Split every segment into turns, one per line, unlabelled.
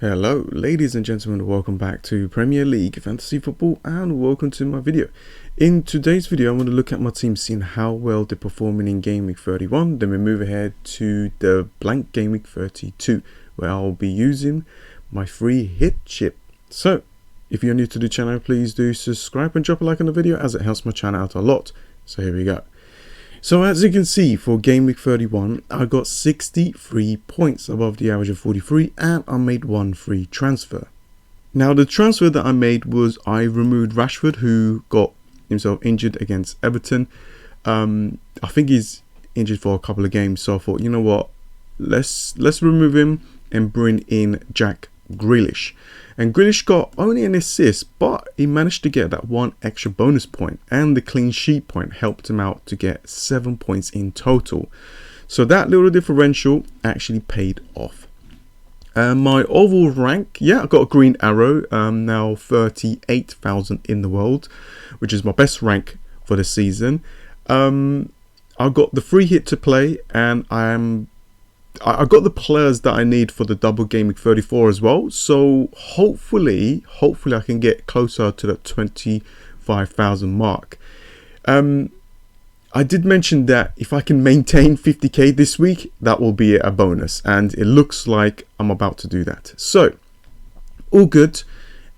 Hello ladies and gentlemen, welcome back to Premier League Fantasy Football and welcome to my video. In today's video I'm going to look at my team, seeing how well they're performing in Game Week 31. Then we move ahead to the blank Game Week 32 where I'll be using my free hit chip. So if you're new to the channel, please do subscribe and drop a like on the video as it helps my channel out a lot. So here we go. So as you can see, for Game Week 31, I got 63 points above the average of 43 and I made one free transfer. Now the transfer that I made was I removed Rashford, who got himself injured against Everton. I think he's injured for a couple of games, so I thought, you know what, let's remove him and bring in Jack Grealish. And Grealish got only an assist, but he managed to get that one extra bonus point, and the clean sheet point helped him out to get 7 points in total. So that little differential actually paid off. My overall rank, I got a green arrow, now 38,000 in the world, which is my best rank for the season. I got the free hit to play, and I got the players that I need for the double Game Week 34 as well. So hopefully I can get closer to that 25,000 mark. I did mention that if I can maintain 50k this week, that will be a bonus, and it looks like I'm about to do that. So all good,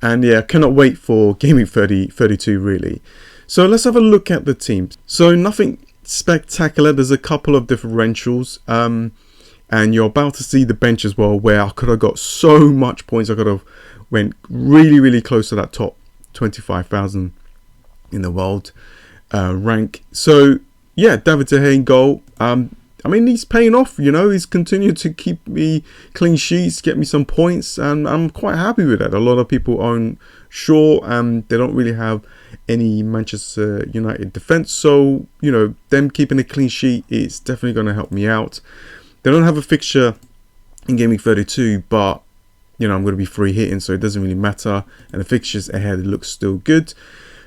and yeah, cannot wait for Game Week 32 really. So let's have a look at the teams. So nothing spectacular. There's a couple of differentials. And you're about to see the bench as well, where I could have got so much points. I could have went really close to that top 25,000 in the world rank. So yeah, David De Gea in goal. I mean, he's paying off. You know, he's continued to keep me clean sheets, get me some points, and I'm quite happy with that. A lot of people own Shaw, and they don't really have any Manchester United defense. So you know, them keeping a clean sheet is definitely going to help me out. They don't have a fixture in Game Week 32, but you know, I'm going to be free hitting, so it doesn't really matter. And the fixtures ahead, it looks still good.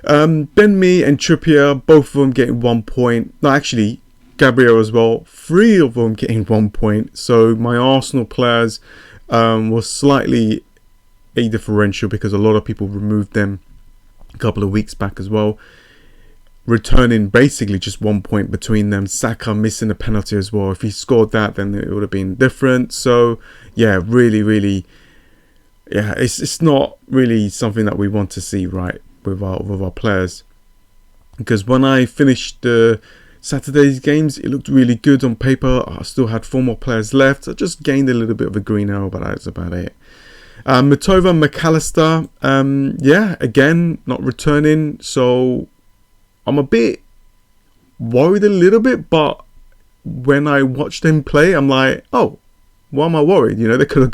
Ben Mee and Trippier, both of them getting 1 point. No, actually, Gabriel as well. 3 of them getting 1 point. So my Arsenal players was slightly a differential because a lot of people removed them a couple of weeks back as well, returning basically just 1 point between them. Saka missing a penalty as well. If he scored that, then it would have been different. So yeah, really, yeah, it's not really something that we want to see, right, with our players. Because when I finished the Saturday's games, it looked really good on paper. I still had 4 more players left. I just gained a little bit of a green arrow, but that's about it. Matova, McAllister, yeah, again, not returning. So I'm a bit worried a little bit, but when I watch them play, I'm like, oh, why am I worried? You know, they could have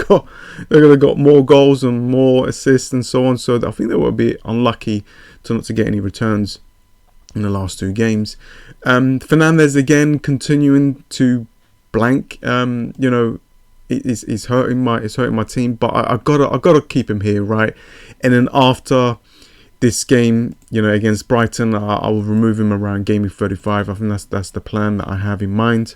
got more goals and more assists and so on. So I think they were a bit unlucky to not to get any returns in the last 2 games. Fernandez again continuing to blank. You know, it's hurting my team, but I gotta keep him here, right? And then after this game, you know, against Brighton, I will remove him around Game Week 35. I think that's the plan that I have in mind.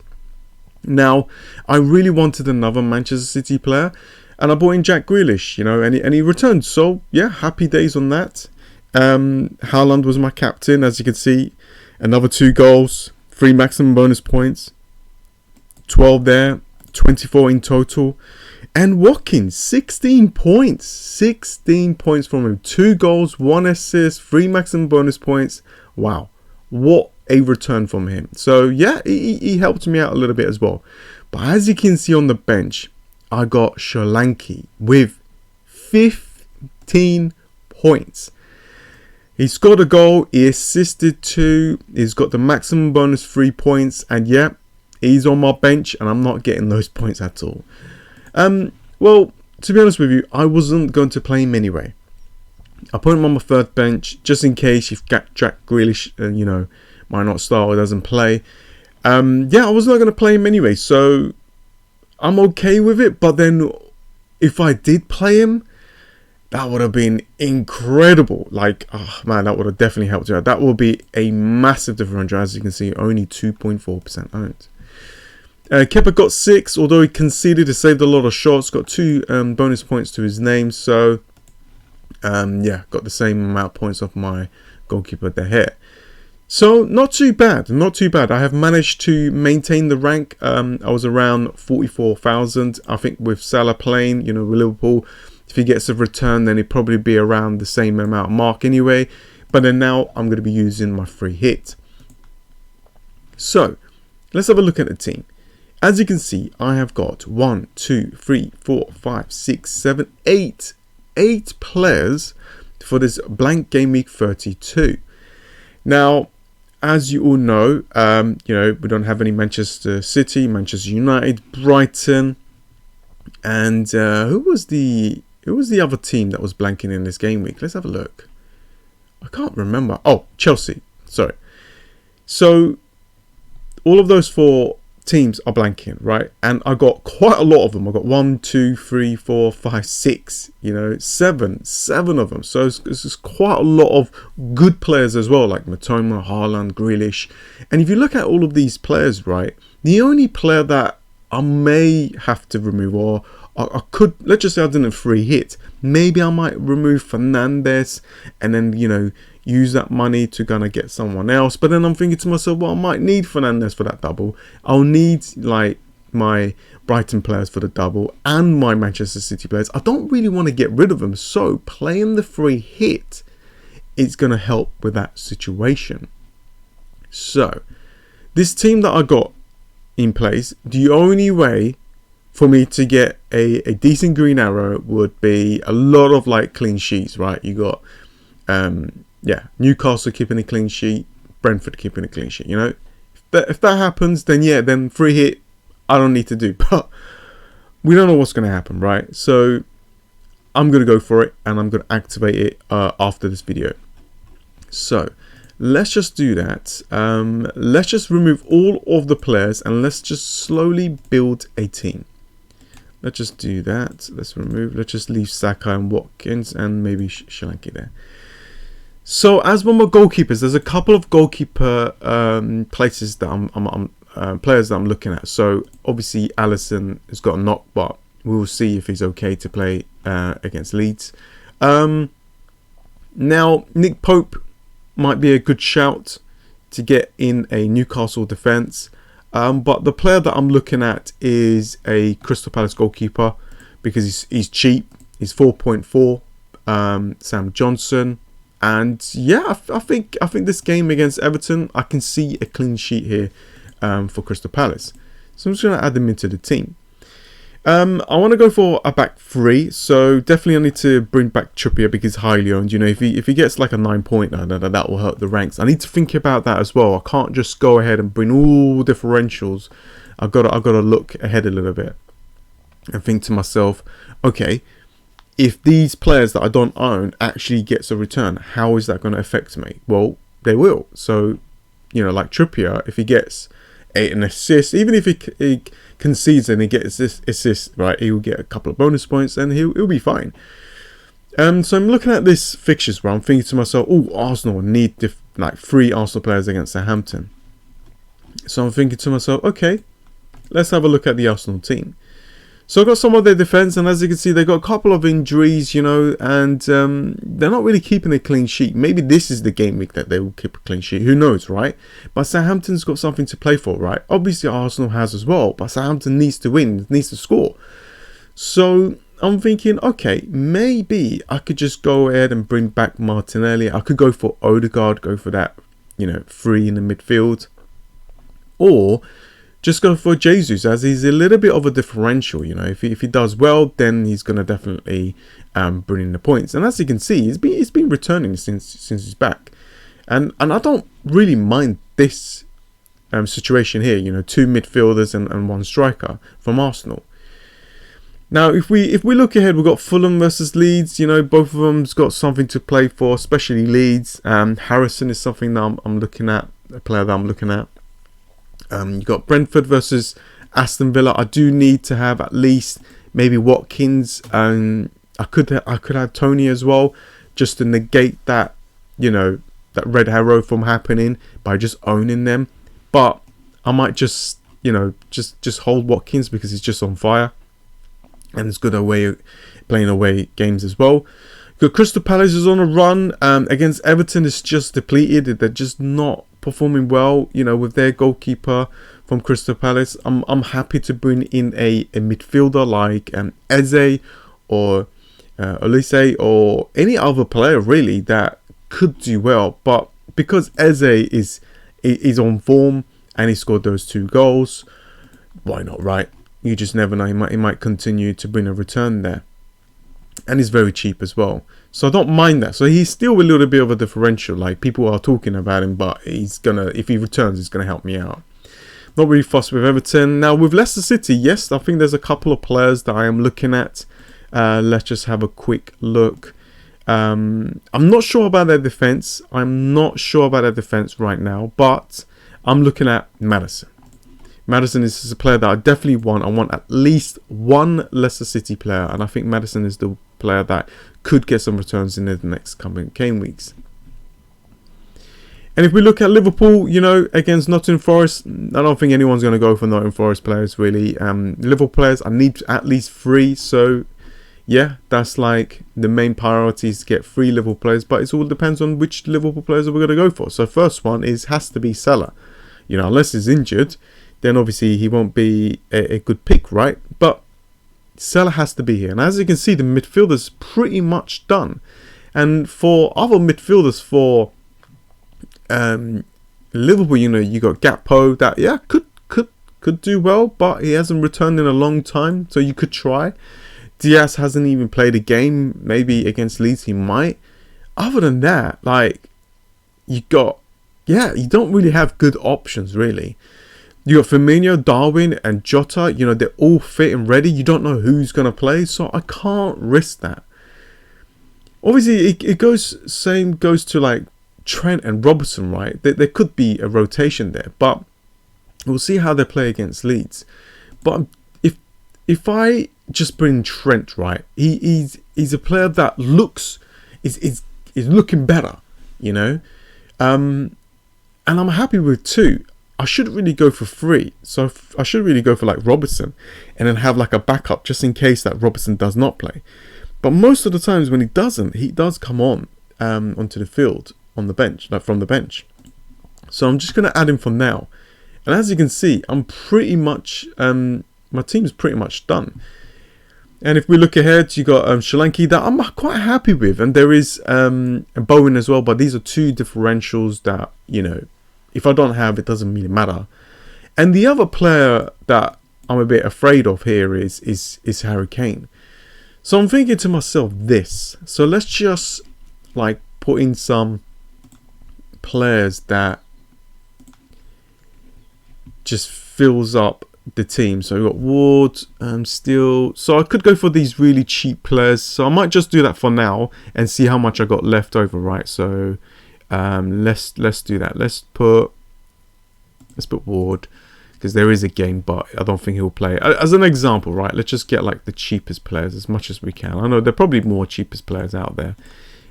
Now, I really wanted another Manchester City player, and I bought in Jack Grealish, you know, and he returned. So yeah, happy days on that. Haaland was my captain, as you can see. Another 2 goals, 3 maximum bonus points, 12 there, 24 in total. And Watkins, 16 points. 16 points from him. 2 goals, 1 assist, 3 maximum bonus points. Wow. What a return from him. So, yeah, he helped me out a little bit as well. But as you can see on the bench, I got Solanke with 15 points. He scored a goal. He assisted 2. He's got the maximum bonus 3 points. And, yeah, he's on my bench, and I'm not getting those points at all. Well, to be honest with you, I wasn't going to play him anyway. I put him on my 3rd bench just in case if Jack Grealish, you know, might not start or doesn't play. Yeah, I was not going to play him anyway, so I'm okay with it. But then if I did play him, that would have been incredible. Like, oh man, that would have definitely helped you out. That will be a massive differential. As you can see, only 2.4% owned. Kepa got 6, although he conceded. He saved a lot of shots. Got 2 bonus points to his name. So, yeah, got the same amount of points off my goalkeeper De Gea. So, not too bad. Not too bad. I have managed to maintain the rank. I was around 44,000. I think with Salah playing, you know, with Liverpool, if he gets a return, then he'd probably be around the same amount mark anyway. But then now I'm going to be using my free hit. So, let's have a look at the team. As you can see, I have got 1, 2, 3, 4, 5, 6, 7, 8 players for this blank game week 32. Now, as you all know, you know, we don't have any Manchester City, Manchester United, Brighton, and who was the other team that was blanking in this game week? Let's have a look. I can't remember. Oh, Chelsea. Sorry. So all of those 4 teams are blanking, right? And I got quite a lot of them. I got 1, 2, 3, 4, 5, 6, you know, 7 of them. So it's quite a lot of good players as well, like Matoma, Haaland, Grealish. And if you look at all of these players, right, the only player that I may have to remove, or I could, let's just say I didn't free hit, maybe I might remove Fernandes and then, you know, use that money to kind of get someone else. But then I'm thinking to myself, well, I might need Fernandes for that double. I'll need like my Brighton players for the double and my Manchester City players. I don't really want to get rid of them. So playing the free hit is going to help with that situation. So this team that I got in place, the only way for me to get a decent green arrow would be a lot of like clean sheets, right? You got yeah, Newcastle keeping a clean sheet, Brentford keeping a clean sheet. You know, if that happens, then yeah, then free hit I don't need to do. But we don't know what's going to happen, right? So I'm going to go for it, and I'm going to activate it after this video. So let's just do that. Let's just remove all of the players, and let's just slowly build a team. Let's just do that. Let's just leave Saka and Watkins and maybe Solanke there. So as one more goalkeepers, there's a couple of goalkeeper places that players that I'm looking at. So obviously Alisson has got a knock, but we'll see if he's okay to play against Leeds. Now Nick Pope might be a good shout to get in a Newcastle defence. But the player that I'm looking at is a Crystal Palace goalkeeper because he's cheap. He's 4.4. Sam Johnson. And yeah, I think this game against Everton, I can see a clean sheet here for Crystal Palace. So I'm just going to add them into the team. I want to go for a back 3. So definitely I need to bring back Trippier because he's highly owned. You know, if he gets like a 9-pointer, that will hurt the ranks. I need to think about that as well. I can't just go ahead and bring all differentials. I've got to look ahead a little bit and think to myself, okay, if these players that I don't own actually gets a return, how is that going to affect me? Well, they will. So, you know, like Trippier, if he gets an assist, even if he concedes and he gets this assist, right, he will get a couple of bonus points and he'll be fine. So I'm looking at this fixtures where I'm thinking to myself, oh, Arsenal need like 3 Arsenal players against Southampton. So I'm thinking to myself, okay, let's have a look at the Arsenal team. So I've got some of their defence, and as you can see, they've got a couple of injuries, you know, and they're not really keeping a clean sheet. Maybe this is the game week that they will keep a clean sheet. Who knows, right? But Southampton's got something to play for, right? Obviously, Arsenal has as well, but Southampton needs to win, needs to score. So I'm thinking, okay, maybe I could just go ahead and bring back Martinelli. I could go for Odegaard, go for that, you know, 3 in the midfield. Or just go for Jesus, as he's a little bit of a differential. You know, if he does well, then he's going to definitely bring in the points. And as you can see, he's been returning since he's back, and I don't really mind this situation here. You know, 2 midfielders and 1 striker from Arsenal. Now, if we look ahead, we've got Fulham versus Leeds. You know, both of them's got something to play for, especially Leeds. Harrison is something that I'm looking at, a player that I'm looking at. You got Brentford versus Aston Villa. I do need to have at least maybe Watkins. I could have Tony as well, just to negate that, you know, that red arrow from happening by just owning them. But I might just you know, just hold Watkins because he's just on fire, and it's good away playing away games as well. Good. Crystal Palace is on a run against Everton. It's just depleted. They're just not performing well, you know, with their goalkeeper from Crystal Palace. I'm happy to bring in a midfielder like Eze or Olise or any other player really that could do well, but because Eze is on form and he scored those 2 goals, why not, right? You just never know. He might continue to bring a return there. And he's very cheap as well. So I don't mind that. So he's still a little bit of a differential. Like, people are talking about him, but he's gonna, if he returns, he's gonna help me out. Not really fussed with Everton. Now with Leicester City, yes, I think there's a couple of players that I am looking at. Let's just have a quick look. I'm not sure about their defense. I'm not sure about their defense right now, but I'm looking at Maddison. Maddison is a player that I definitely want. I want at least one Leicester City player, and I think Maddison is the player that could get some returns in the next coming game weeks. And if we look at Liverpool, you know, against Nottingham Forest, I don't think anyone's going to go for Nottingham Forest players really. Liverpool players, I need at least 3, so yeah, that's like the main priority is to get 3 Liverpool players, but it all depends on which Liverpool players we're going to go for. So first one has to be Salah. You know, unless he's injured, then obviously he won't be a good pick, right? But Salah has to be here. And as you can see, the midfielder's pretty much done. And for other midfielders for Liverpool, you know, you got Gakpo that, yeah, could do well, but he hasn't returned in a long time, so you could try. Diaz hasn't even played a game. Maybe against Leeds he might. Other than that, like, you don't really have good options really. You got Firmino, Darwin and Jota, you know, they're all fit and ready. You don't know who's going to play, so I can't risk that. Obviously, same goes to like Trent and Robertson, right? There could be a rotation there, but we'll see how they play against Leeds. But if I just bring Trent, right, he's a player that is looking better, you know, and I'm happy with 2. I shouldn't really go for 3, so I should really go for like Robertson and then have like a backup just in case that Robertson does not play. But most of the times when he doesn't, he does come on onto the field on the bench, like from the bench. So I'm just going to add him for now. And as you can see, I'm pretty much my team's pretty much done. And if we look ahead, you got Solanke that I'm quite happy with, and there is Bowen as well. But these are 2 differentials that, you know, if I don't have, it doesn't really matter. And the other player that I'm a bit afraid of here is Harry Kane. So I'm thinking to myself this. So let's just like put in some players that just fills up the team. So we've got Ward, Steele. So I could go for these really cheap players. So I might just do that for now and see how much I got left over, right? So let's do that. Let's put Ward, because there is a game, but I don't think he'll play. As an example, right? Let's just get like the cheapest players as much as we can. I know there are probably more cheapest players out there,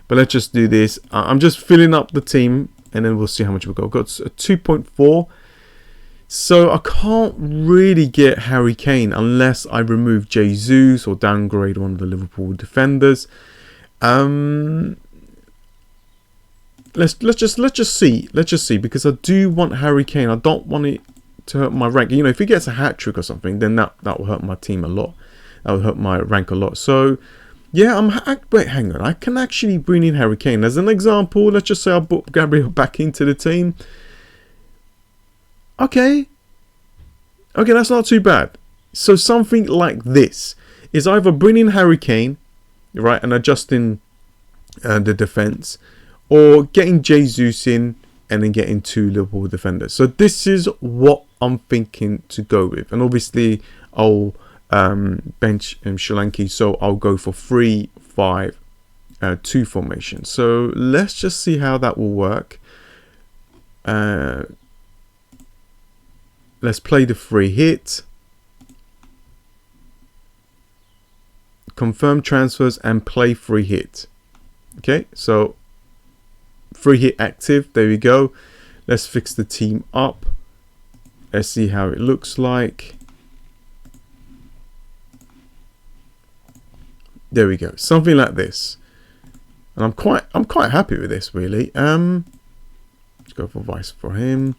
but let's just do this. I'm just filling up the team, and then we'll see how much we got. I've got a 2.4. So I can't really get Harry Kane unless I remove Jesus or downgrade one of the Liverpool defenders. Let's just see because I do want Harry Kane. I don't want it to hurt my rank. You know, if he gets a hat trick or something, then that will hurt my team a lot. That will hurt my rank a lot. So yeah, wait, hang on. I can actually bring in Harry Kane as an example. Let's just say I put Gabriel back into the team. Okay, that's not too bad. So something like this is either bringing Harry Kane, right, and adjusting the defense, or getting Jesus in and then getting 2 Liverpool defenders. So this is what I'm thinking to go with. And obviously I'll bench Solanke, so I'll go for 3-5-2 formation. So let's just see how that will work. Let's play the free hit, confirm transfers and play free hit. Okay, so free hit active. There we go. Let's fix the team up Let's see how it looks like. There we go, something like this. And I'm quite happy with this, really. Let's go for vice for him.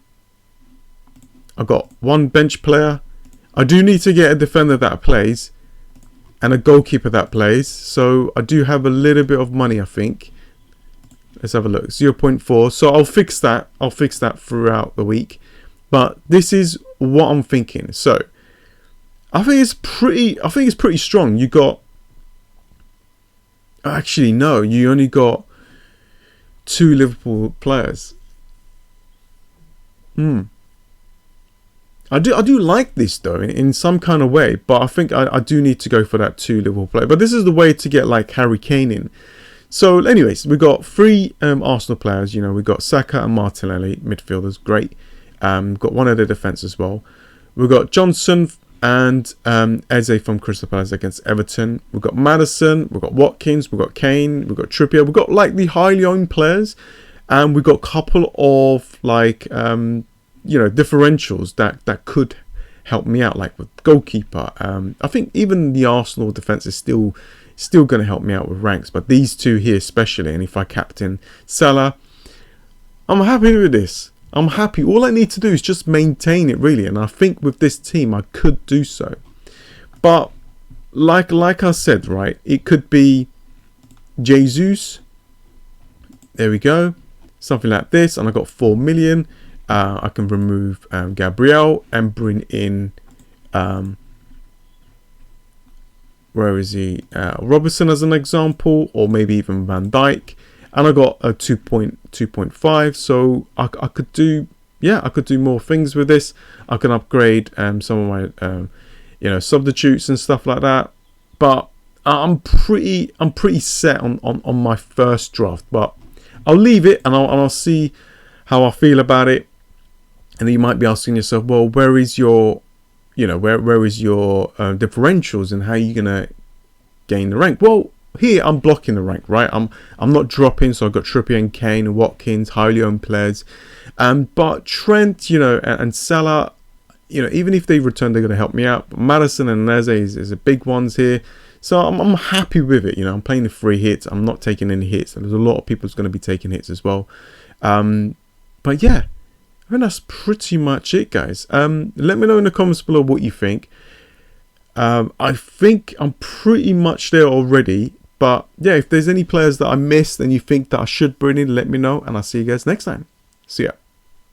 I've got one bench player. I do need to get a defender that plays and a goalkeeper that plays. So I do have a little bit of money, I think. Let's have a look. 0.4. So I'll fix that. I'll fix that throughout the week. But this is what I'm thinking. So I think it's pretty strong. You got, actually no, you only got 2 Liverpool players. I do like this though in some kind of way, but I think I do need to go for that 2 Liverpool player. But this is the way to get like Harry Kane in. So anyways, we got 3 Arsenal players. You know, we got Saka and Martinelli, midfielders, great. Got one of the defence as well. We've got Johnson and Eze from Crystal Palace against Everton. We've got Maddison, we've got Watkins, we've got Kane, we've got Trippier. We've got like the highly owned players, and we've got a couple of like you know, differentials that could help me out, like with goalkeeper. I think even the Arsenal defence is still going to help me out with ranks, but these 2 here especially. And if I captain Salah, I'm happy with this. I'm happy. All I need to do is just maintain it, really. And I think with this team, I could do so. But like I said, right, it could be Jesus. There we go. Something like this. And I got 4 million. I can remove Gabriel and bring in, where is he? Robertson as an example, or maybe even Van Dijk. And I got a 2.5, so I could do, yeah, I could do more things with this. I can upgrade some of my you know, substitutes and stuff like that. But I'm pretty set on my first draft. But I'll leave it and I'll see how I feel about it. And then you might be asking yourself, well, where is your, you know, where is your differentials and how are you gonna gain the rank? Well, here I'm blocking the rank, right? I'm not dropping, so I've got Trippier and Kane and Watkins, highly owned players. But Trent, you know, and Salah, you know, even if they return, they're going to help me out. But Maddison and Eze is the big ones here. So I'm happy with it. You know, I'm playing the 3 hits. I'm not taking any hits. And there's a lot of people who's going to be taking hits as well. But yeah, I think that's pretty much it, guys. Let me know in the comments below what you think. I think I'm pretty much there already. But yeah, if there's any players that I missed and you think that I should bring in, let me know. And I'll see you guys next time. See ya.